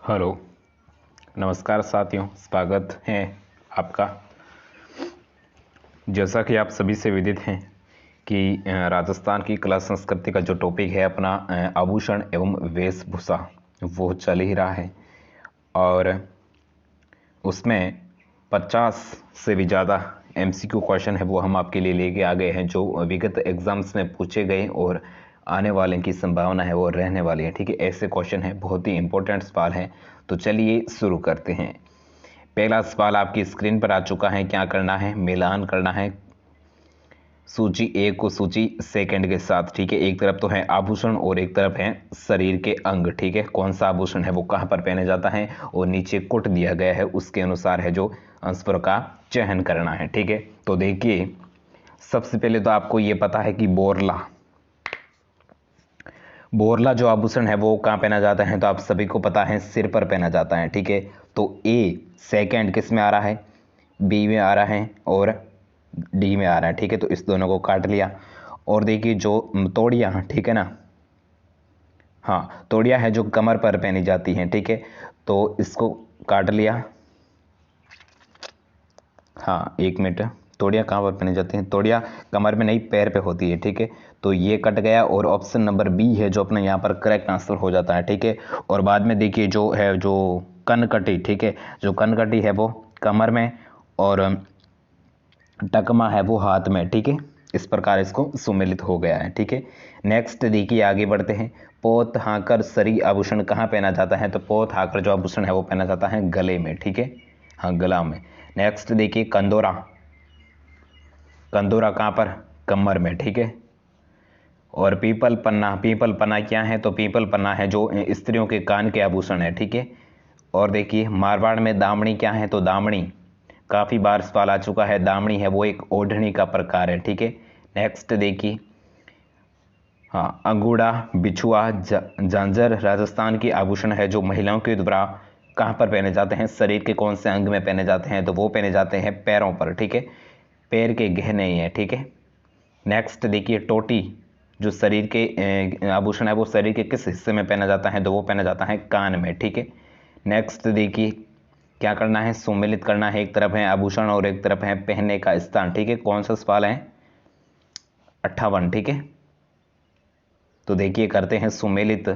Hello, नमस्कार साथियों, स्वागत है आपका। जैसा कि आप सभी से विदित हैं कि राजस्थान की कला संस्कृति का जो टॉपिक है अपना आभूषण एवं वेशभूषा, वो चल ही रहा है और उसमें 50 से भी ज़्यादा MCQ क्वेश्चन है वो हम आपके लिए लेके आ गए हैं, जो विगत एग्जाम्स में पूछे गए और आने वाले की संभावना है वो रहने वाली है। ठीक है, ऐसे क्वेश्चन है, बहुत ही इंपॉर्टेंट सवाल है। तो चलिए शुरू करते हैं। पहला सवाल आपकी स्क्रीन पर आ चुका है। क्या करना है? मिलान करना है सूची ए को सूची सेकंड के साथ। ठीक है, एक तरफ तो है आभूषण और एक तरफ है शरीर के अंग। ठीक है, कौन सा आभूषण है वो कहाँ पर पहने जाता है और नीचे कोट दिया गया है, उसके अनुसार है जो आंसर का चयन करना है। ठीक है, तो देखिए सबसे पहले तो आपको ये पता है कि बोरला जो आभूषण है वो कहाँ पहना जाता है, तो आप सभी को पता है सिर पर पहना जाता है। ठीक है, तो ए सेकंड किस में आ रहा है? बी में आ रहा है और डी में आ रहा है। ठीक है, तो इस दोनों को काट लिया। और देखिए जो तोड़ियाँ, ठीक है ना, हाँ तोड़ियाँ है जो कमर पर पहनी जाती हैं। ठीक है, तो इसको काट लिया। हाँ एक मिनट, तोड़ियाँ कहाँ पर पहनी जाती हैं? तोड़ियाँ कमर में नहीं, पैर पे होती है। ठीक है, तो ये कट गया और ऑप्शन नंबर बी है जो अपना यहाँ पर करेक्ट आंसर हो जाता है। ठीक है, और बाद में देखिए जो है जो कनकटी, ठीक है, जो कनकटी है वो कमर में और टकमा है वो हाथ में। ठीक है, इस प्रकार इसको सुमेलित हो गया है। ठीक है, नेक्स्ट देखिए आगे बढ़ते हैं। पोत हाकर सरी आभूषण कहाँ पहना जाता है? तो पोत हाकर जो आभूषण है वो पहना जाता है गले में। ठीक है, हाँ गला में। नेक्स्ट देखिए कंदोरा, कंदोरा कहाँ पर? कमर में। ठीक है, और पीपल पन्ना, पीपल पन्ना क्या है? तो पीपल पन्ना है जो स्त्रियों के कान के आभूषण है। ठीक है, और देखिए मारवाड़ में दामनी क्या है? तो दामनी काफ़ी बार सवाल आ चुका है, दामनी है वो एक ओढ़नी का प्रकार है। ठीक है, नेक्स्ट देखिए, हाँ अंगूड़ा बिछुआ झांझर राजस्थान की आभूषण है जो महिलाओं के द्वारा कहाँ पर पहने जाते हैं? शरीर के कौन से अंग में पहने जाते हैं? तो वो पहने जाते हैं पैरों पर। ठीक है, पैर के गहने ही है। ठीक है, नेक्स्ट देखिए टोटी जो शरीर के आभूषण है वो शरीर के किस हिस्से में पहना जाता है? तो वो पहना जाता है कान में। ठीक है, नेक्स्ट देखिए क्या करना है? सुमेलित करना है। एक तरफ है आभूषण और एक तरफ है पहनने का स्थान। ठीक है, कौन सा सवाल है? 58। ठीक है, तो देखिए करते हैं सुमेलित।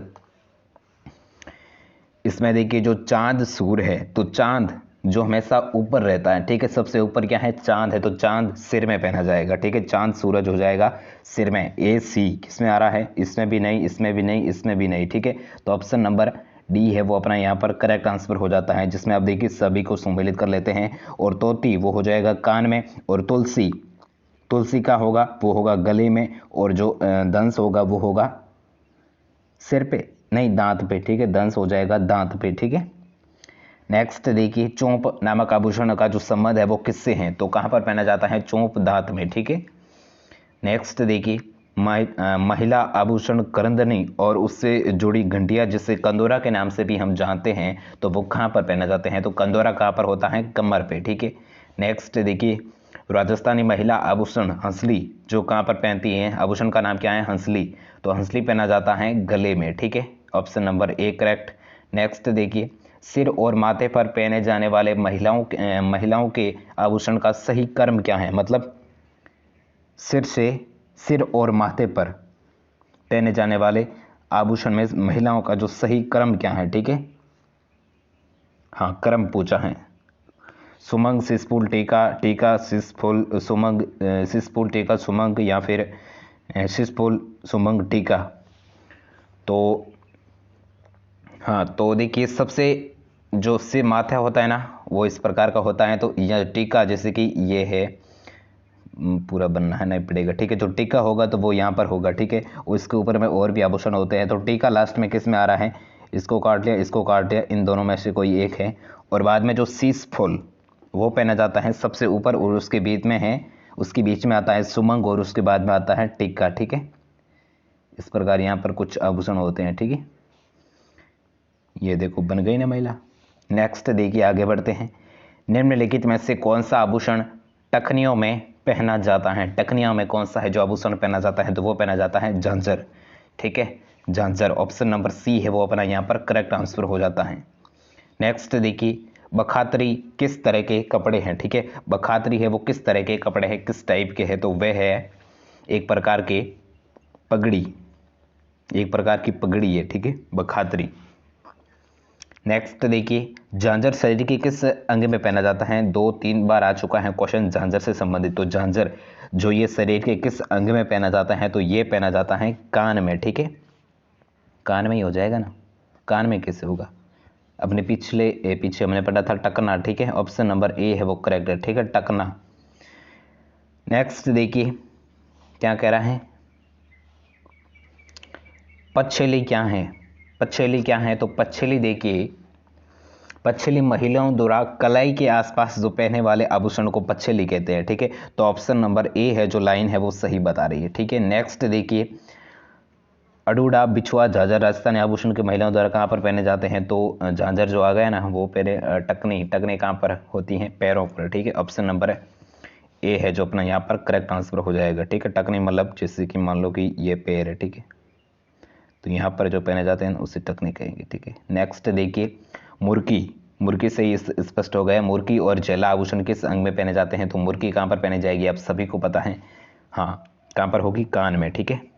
इसमें देखिए जो चांद सूर्य है, तो चांद जो हमेशा ऊपर रहता है। ठीक है, सबसे ऊपर क्या है? चांद है, तो चांद सिर में पहना जाएगा। ठीक है, चांद सूरज हो जाएगा सिर में। ए सी किस में आ रहा है? इसमें भी नहीं, इसमें भी नहीं, इसमें भी नहीं। ठीक है, तो ऑप्शन नंबर डी है वो अपना यहाँ पर करेक्ट आंसर हो जाता है, जिसमें आप देखिए सभी को सम्मिलित कर लेते हैं। और तोती वो हो जाएगा कान में, और तुलसी, तुलसी का होगा वो होगा गले में, और जो दंश होगा वो होगा सिर पे नहीं, दांत पे। ठीक है, दंश हो जाएगा दांत पे। ठीक है, नेक्स्ट देखिए चोंप नामक आभूषण का जो संबंध है वो किससे है? तो कहाँ पर पहना जाता है? चोंप दांत में। ठीक है, नेक्स्ट देखिए महिला आभूषण करंदनी और उससे जुड़ी घंटियां जिसे कंदोरा के नाम से भी हम जानते हैं, तो वो कहाँ पर पहने जाते हैं? तो कंदोरा कहाँ पर होता है? कमर पे। ठीक है, नेक्स्ट देखिए राजस्थानी महिला आभूषण हंसली जो कहाँ पर पहनती हैं? आभूषण का नाम क्या है? हंसली, तो हंसली पहना जाता है गले में। ठीक है, option number A correct. Next देखिए सिर और माथे पर पहने जाने वाले महिलाओं के आभूषण का सही क्रम क्या है? मतलब सिर और माथे पर पहने जाने वाले आभूषण में महिलाओं का जो सही क्रम क्या है? ठीक है, हाँ क्रम पूछा है। सुमंग सिसफुल टीका, टीका सिसफुल सुमंग, सिसफुल टीका सुमंग, या फिर सिसफुल सुमंग टीका। तो हाँ, तो देखिए सबसे जो सिर माथा होता है ना वो इस प्रकार का होता है, तो यह टीका जैसे कि ये है, पूरा बनना है नहीं पड़ेगा। ठीक है, जो टीका होगा तो वो यहाँ पर होगा। ठीक है, उसके ऊपर में और भी आभूषण होते हैं, तो टीका लास्ट में किस में आ रहा है? इसको काट लिया, इसको काट लिया, इन दोनों में से कोई एक है। और बाद में जो शीश फूल वो पहना जाता है सबसे ऊपर, और उसके बीच में है, उसके बीच में आता है सुमंग, और उसके बाद में आता है टीका। ठीक है, इस प्रकार यहाँ पर कुछ आभूषण होते हैं। ठीक है, ये देखो बन गई ना महिला। नेक्स्ट देखिए आगे बढ़ते हैं। निम्नलिखित में से कौन सा आभूषण टखनियों में पहना जाता है? टखनियों में कौन सा है जो आभूषण पहना जाता है? तो वो पहना जाता है झांझर। ठीक है, झांझर, ऑप्शन नंबर सी है वो अपना यहाँ पर करेक्ट आंसर हो जाता है। नेक्स्ट देखिए, बखातरी किस तरह के कपड़े हैं, ठीक है। बखातरी है वो किस तरह के कपड़े हैं, किस टाइप के हैं, तो वह है एक प्रकार के पगड़ी, एक प्रकार की पगड़ी है, ठीक है, बखातरी। नेक्स्ट देखिए, झांझर शरीर के किस अंग में पहना जाता है, 2-3 बार आ चुका है क्वेश्चन झांझर से संबंधित। तो झांझर जो ये शरीर के किस अंग में पहना जाता है, तो ये पहना जाता है कान में, ठीक है, कान में ही हो जाएगा ना, कान में कैसे होगा, अपने पीछे हमने पढ़ा था टकना, ठीक है, ऑप्शन नंबर ए है वो करेक्ट है, ठीक है, टकना। नेक्स्ट देखिए क्या कह रहा है, पच्छेली क्या है, पच्छेली क्या है, तो पच्छेली देखिए, पच्छेली महिलाओं द्वारा कलाई के आसपास जो पहने वाले आभूषण को पच्छेली कहते हैं, ठीक है। तो ऑप्शन नंबर ए है जो लाइन है वो सही बता रही है, ठीक है। नेक्स्ट देखिए, अडूडा, बिछुआ, झांझर राजस्थानी आभूषण के महिलाओं द्वारा कहाँ पर पहने जाते हैं, तो झांझर जो आ गया ना वो पहले टकनी, टकनी कहाँ पर होती हैं, पैरों पर, ठीक है। ऑप्शन नंबर ए है जो अपना यहाँ पर करेक्ट आंसर हो जाएगा, ठीक है। टकनी मतलब जैसे कि मान लो कि ये पैर है, ठीक है, तो यहाँ पर जो पहने जाते हैं उसे टकनी कहेंगे, ठीक है। नेक्स्ट देखिए, मुर्की, मुर्की से ही स्पष्ट हो गया, मुर्की और जला आभूषण किस अंग में पहने जाते हैं, तो मुर्की कहाँ पर पहने जाएगी, आप सभी को पता है, हाँ, कहाँ पर होगी, कान में, ठीक है,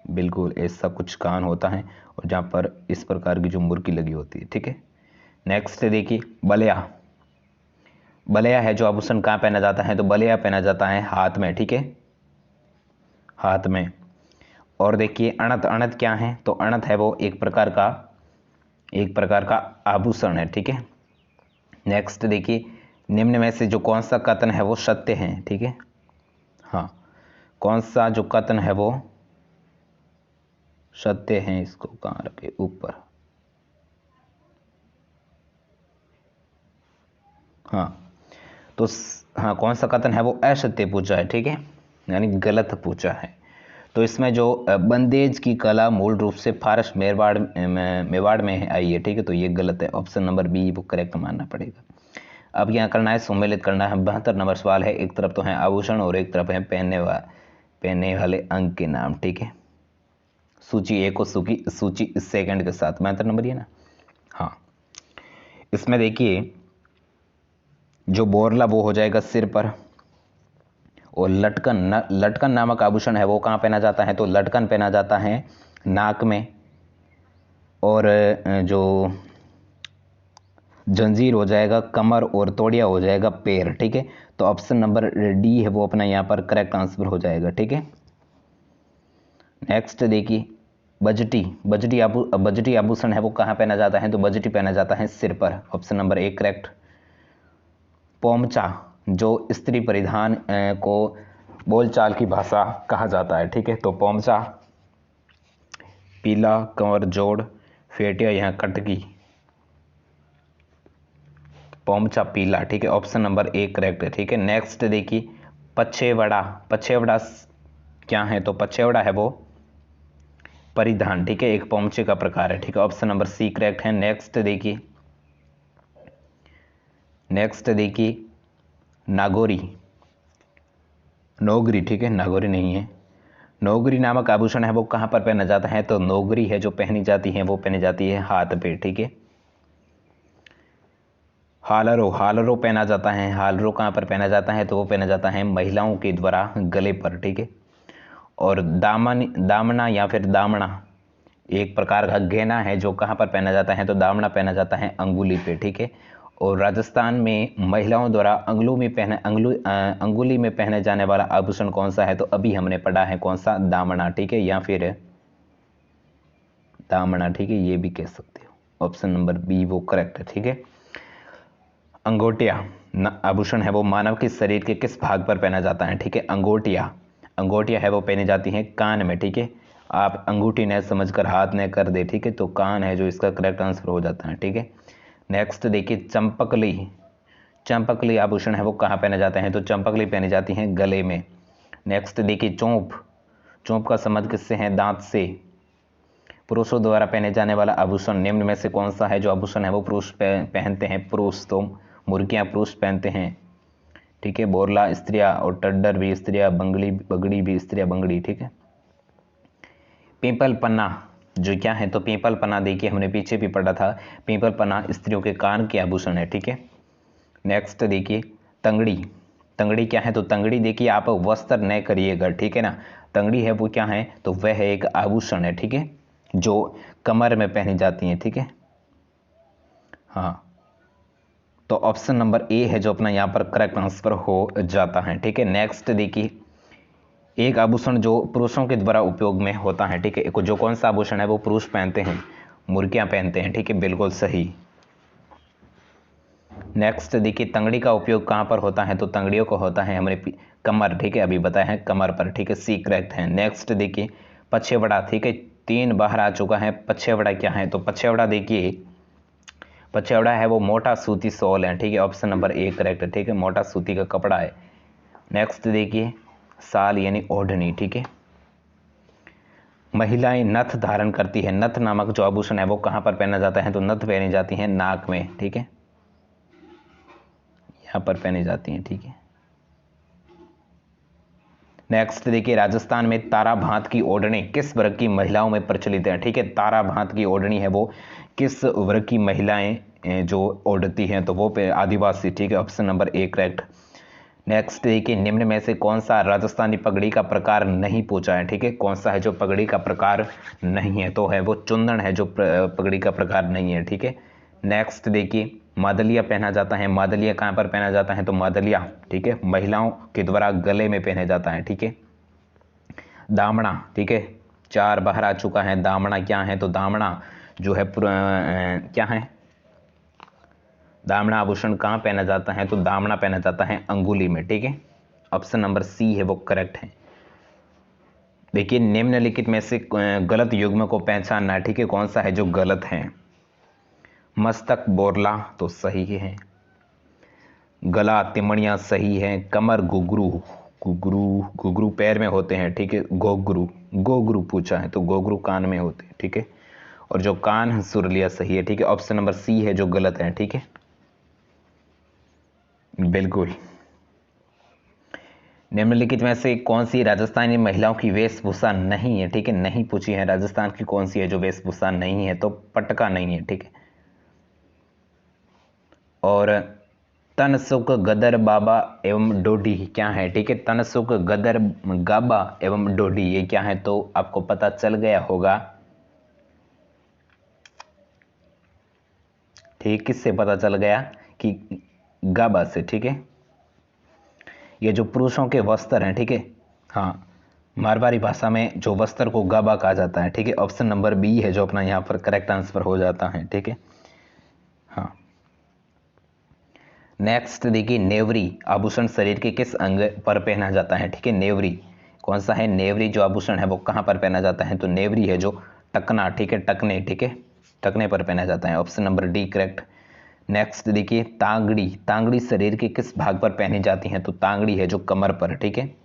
बिल्कुल ऐसा कुछ कान होता है और जहाँ पर इस प्रकार की जो मुर्की लगी होती है, ठीक है। नेक्स्ट देखिए, बलिया, बलिया है जो आभूषण कहाँ पहना जाता है, तो बलिया पहना जाता है हाथ में, ठीक है, हाथ में। और देखिए अणत, अणत क्या है, तो अणत है वो एक प्रकार का आभूषण है, ठीक है। नेक्स्ट देखिए, निम्न में से जो कौन सा कथन है वो सत्य है, ठीक है, हाँ, कौन सा जो कथन है वो सत्य है, इसको कहाँ रखे, ऊपर, हाँ, तो हाँ, कौन सा कथन है वो असत्य पूछा है, ठीक है, यानी गलत पूछा है। तो इसमें जो बंदेज की कला मूल रूप से फारस मेवाड़ में आई है, ठीक है, तो ये गलत है, ऑप्शन नंबर बी वो करेक्ट मानना पड़ेगा। अब क्या करना है, सम्मिलित करना है। 72 नंबर सवाल है, एक तरफ तो है आभूषण और एक तरफ है पहनने वाले अंग के नाम, ठीक है। सूची एक और सूची सेकंड के साथ 72 नंबर ये ना, हाँ। इसमें देखिए जो बोरला वो हो जाएगा सिर पर, और लटकन नामक आभूषण है वो कहाँ पहना जाता है, तो लटकन पहना जाता है नाक में, और जो जंजीर हो जाएगा कमर, और तोड़िया हो जाएगा पैर, ठीक है। तो ऑप्शन नंबर डी है वो अपना यहाँ पर करेक्ट आंसर हो जाएगा, ठीक है। नेक्स्ट देखिए, बजटी आभूषण है वो कहाँ पहना जाता है, तो बजटी पहना जाता है सिर पर, ऑप्शन नंबर ए करेक्ट। पोमचा जो स्त्री परिधान को बोलचाल की भाषा कहा जाता है, ठीक है, तो पोमचा, पीला, कंवर जोड़, फेटिया, यहाँ कटकी, पोमचा पीला, ठीक है, ऑप्शन नंबर ए करेक्ट है, ठीक है। नेक्स्ट देखिए, पछेवड़ा, पछेवड़ा क्या है, तो पछेवड़ा है वो परिधान, ठीक है, एक पोमचे का प्रकार है, ठीक है, ऑप्शन नंबर सी करेक्ट है। नेक्स्ट देखिए, नागोरी, नौगरी, ठीक है, नागोरी नहीं है, नौगरी नामक आभूषण है वो कहाँ पर पहना जाता है, तो नौगरी है जो पहनी जाती है वो पहनी जाती है हाथ पे, ठीक है। हालरो, हालरो पहना जाता है, हालरो कहाँ पर पहना जाता है, तो वो पहना जाता है महिलाओं के द्वारा गले पर, ठीक है। और दामना या फिर दामना एक प्रकार का गहना है जो कहाँ पर पहना जाता है, तो दामना पहना जाता है अंगुली पे, ठीक है। और राजस्थान में महिलाओं द्वारा अंगुली में पहने जाने वाला आभूषण कौन सा है, तो अभी हमने पढ़ा है कौन सा, दामना, ठीक है, या फिर दामना, ठीक है, ये भी कह सकते हो, ऑप्शन नंबर बी वो करेक्ट है, ठीक है। अंगोटिया आभूषण है वो मानव के शरीर के किस भाग पर पहना जाता है, ठीक है, अंगोटिया है वो पहनी जाती है कान में, ठीक है। आप अंगूठी न समझकर हाथ न कर दे, ठीक है, तो कान है जो इसका करेक्ट आंसर हो जाता है, ठीक है। नेक्स्ट देखिए, चंपकली आभूषण है वो कहाँ पहने जाते हैं, तो चंपकली पहनी जाती है गले में। नेक्स्ट देखिए, चोंप का संबंध किससे है, दांत से। पुरुषों द्वारा पहने जाने वाला आभूषण निम्न में से कौन सा है जो आभूषण है वो पुरुष पहनते हैं, पुरुष, तो मुर्गियां पुरुष पहनते हैं, ठीक है, बोरला स्त्रियां, और टड्डर भी स्त्रियां, बगड़ी भी स्त्रियां, बंगड़ी, ठीक है। पीपल पन्ना जो क्या है, तो पीपल पना, देखिए हमने पीछे भी पढ़ा था, पीपल पना स्त्रियों के कान के आभूषण है, ठीक है। नेक्स्ट देखिए तंगड़ी, तंगड़ी क्या है, तो तंगड़ी देखिए आप वस्त्र न करिएगा, ठीक है ना। तंगड़ी है वो क्या है, तो वह एक आभूषण है, ठीक है, जो कमर में पहनी जाती है, ठीक है। हाँ, तो ऑप्शन नंबर ए है जो अपना यहाँ पर करेक्ट आंसर हो जाता है, ठीक है। नेक्स्ट देखिए एक आभूषण जो पुरुषों के द्वारा उपयोग में होता है, ठीक है, जो कौन सा आभूषण है वो पुरुष पहनते हैं, मुर्गियां पहनते हैं, ठीक है, बिल्कुल सही। नेक्स्ट देखिए तंगड़ी का उपयोग कहाँ पर होता है, तो तंगड़ियों को होता है हमारे कमर, ठीक है, अभी बताया है कमर पर, ठीक है, सी करेक्ट है। नेक्स्ट देखिए पछेवड़ा, ठीक है, 3 बाहर आ चुका है। पछेवड़ा क्या है, तो पछेवड़ा देखिए, पछेवड़ा है वो मोटा सूती शॉल है, ठीक है, ऑप्शन नंबर ए करेक्ट है, ठीक है, मोटा सूती का कपड़ा है। नेक्स्ट देखिए साल यानी ओढ़नी, ठीक है। महिलाएं नथ धारण करती है, नथ नामक जो आभूषण है वो कहाँ पर पहना जाता है, तो नथ पहनी जाती है नाक में, ठीक है, यहाँ पर पहनी जाती हैं, ठीक है। नेक्स्ट देखिए राजस्थान में तारा भांत की ओढ़नी किस वर्ग की महिलाओं में प्रचलित है, ठीक है, तारा भांत की ओढ़नी है वो किस वर्ग की महिलाएं जो ओढ़ती हैं, तो वो पे आदिवासी, ठीक है, option number A correct. Next देखिए निम्न में से कौन सा राजस्थानी पगड़ी का प्रकार नहीं पूछा है, ठीक है, कौन सा है जो पगड़ी का प्रकार नहीं है, तो है वो चुंदन है जो पगड़ी का प्रकार नहीं है, ठीक है। नेक्स्ट देखिए मादलिया पहना जाता है, मादलिया कहाँ पर पहना जाता है, तो मादलिया, ठीक है, महिलाओं के द्वारा गले में पहने जाता है, ठीक है। दामना, ठीक है, 4 बाहर आ चुका है। दामना क्या है, तो दामना जो है क्या है, दामना आभूषण कहाँ पहना जाता है, तो दामना पहना जाता है अंगुली में, ठीक है, ऑप्शन नंबर सी है वो करेक्ट है। देखिए निम्नलिखित में से गलत युग्म को पहचानना, ठीक है, कौन सा है जो गलत है। मस्तक बोरला तो सही है, गला तिमड़ियाँ सही है, कमर घुघरू, घुघरू घुघरू पैर में होते हैं, ठीक है, घोघरू, गोगरू पूछा है तो गोगरू कान में होते हैं, ठीक है, और जो कान सुरलिया सही है, ठीक है, ऑप्शन नंबर सी है जो गलत है, ठीक है, बिल्कुल। निम्नलिखित में से कौन सी राजस्थानी महिलाओं की वेशभूषा नहीं है, ठीक है, नहीं पूछी है, राजस्थान की कौन सी है जो वेशभूषा नहीं है, तो पटका नहीं है, ठीक है। और तनसुक गदर बाबा एवं डोडी क्या है, ठीक है, तनसुक गदर गाबा एवं डोडी ये क्या है, तो आपको पता चल गया होगा, ठीक, किससे पता चल गया कि गाबा से, ठीक है, ये जो पुरुषों के वस्त्र हैं, ठीक है, हाँ, मारवाड़ी भाषा में जो वस्त्र को गाबा कहा जाता है, ठीक है, ऑप्शन नंबर बी है जो अपना यहाँ पर करेक्ट आंसर हो जाता है, ठीक है। हाँ, नेक्स्ट देखिए नेवरी आभूषण शरीर के किस अंग पर पहना जाता है, ठीक है, नेवरी कौन सा है, नेवरी जो आभूषण है वो कहाँ पर पहना जाता है, तो नेवरी है जो टकना, ठीक है, टकने, ठीक है, टकने पर पहना जाता है, option number D correct. Next देखिए तांगड़ी, तांगड़ी शरीर के किस भाग पर पहनी जाती है, तो तांगड़ी है जो कमर पर, ठीक है।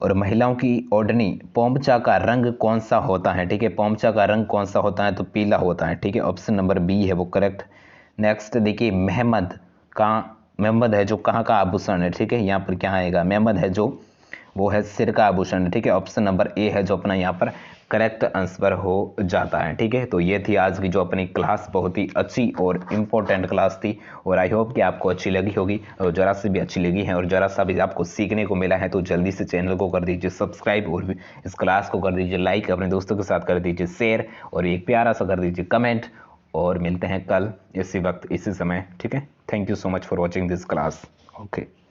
और महिलाओं की ओढ़नी पोमचा का रंग कौन सा होता है, ठीक है, पोमचा का रंग कौन सा होता है, तो पीला होता है, ठीक है, ऑप्शन नंबर बी है वो करेक्ट। नेक्स्ट देखिए महमद है जो कहाँ का आभूषण है, ठीक है, यहाँ पर क्या आएगा, महमद है जो वो है सिर का आभूषण, ठीक है, ऑप्शन नंबर ए है जो अपना यहाँ पर करेक्ट आंसर हो जाता है, ठीक है। तो ये थी आज की जो अपनी क्लास, बहुत ही अच्छी और इम्पोर्टेंट क्लास थी, और आई होप कि आपको अच्छी लगी होगी, और जरा सी भी अच्छी लगी है और जरा सा भी आपको सीखने को मिला है तो जल्दी से चैनल को कर दीजिए सब्सक्राइब, और इस क्लास को कर दीजिए लाइक, अपने दोस्तों के साथ कर दीजिए शेयर, और एक प्यारा सा कर दीजिए कमेंट, और मिलते हैं कल इसी वक्त इसी समय, ठीक है। Thank you so much for watching this class, okay.